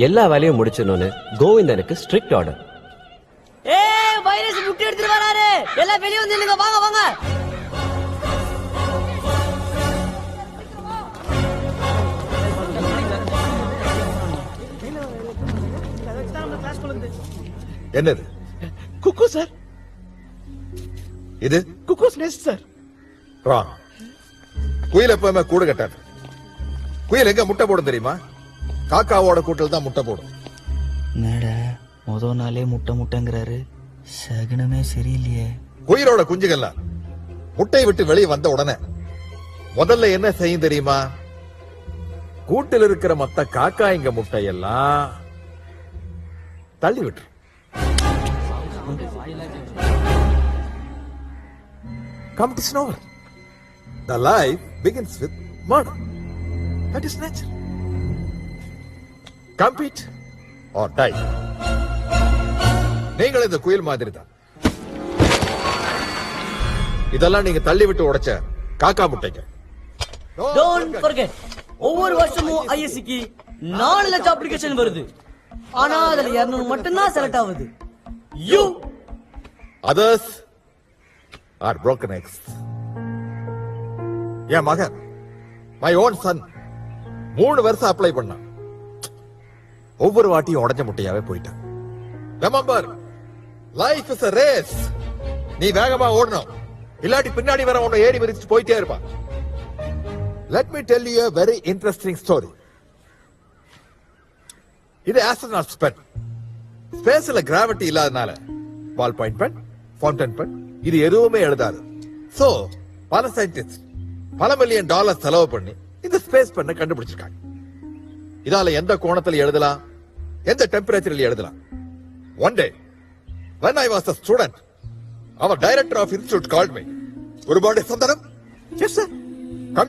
எல்லா வேலையும் முடிச்சணும்னு கோவிந்தனுக்கு strict order. Virus முட்டை எடுத்துட்டு வராரு, எல்லாம் வெளிய வந்து நில்லுங்க, வாங்க வாங்க. என்னது? குக்கு சார். இது குக்குஸ் நெஸ்ட் சார். ராங். குயில் எப்பவுமே கூடு கட்டாது. குயில் எங்க முட்டை போடும் தெரியுமா? காக்காவோட கூட்டில் தான் முட்டை போடும். என்னடா முதல் நாளே முட்டைங்கிறாரு, சகுனமே சரியில்லையே. குயிலோட குஞ்சுகள்லாம் முட்டையை விட்டு வெளியே வந்த உடனே முதல்ல என்ன செய்யும் தெரியுமா? கூட்டில் இருக்கிற மத்த காக்காய்ங்க முட்டையெல்லாம் தள்ளி விட்டுரும். Competition over. The life begins with murder. That is nature. Compete or die. நீங்கள் இந்த குயில் மாதிரி தான். இதெல்லாம் நீங்க தள்ளி விட்டு உடைச்ச காக்கா முட்டைங்க. Don't forget, ஒவ்வொரு வருஷமும் ஐஎஸ்சிக்கு 4 லட்சம் அப்ளிகேஷன் வருது. ஆனா அதுல 200 மட்டும் தான் செலக்ட் ஆகுது. You Others are broken eggs. என் மகன், my own son, 3 வருஷம் அப்ளை பண்ணான். ஒவ்வொரு வாட்டியும் உடைஞ்ச முட்டையாவே போயிட்டான். Remember, life is a race. நீ வேகமா ஓடணும், இல்லாட்டி பின்னாடி வர உன்னை ஏறி மிதிச்சு போயிட்டே இருப்பான். Let me tell you a very interesting story. இது ஆஸ்ட்ரோநாட்ஸ் பென். ஸ்பேஸ்ல கிராவிட்டி இல்லாதனால ball point pen, fountain pen இது எதுவுமே எழுதாது. சோ பல சயின்டிஸ்ட் பல மில்லியன் டாலர் செலவு பண்ணி இந்த ஸ்பேஸ் பென்னை கண்டுபிடிச்சிருக்காங்க. இதால எந்த கோணத்துல எழுதலாம், எந்த டெம்பரேச்சர்ல எழுதலாம். One day, when I was a student, our director of institute called me. Urubade Sundaram? Yes sir.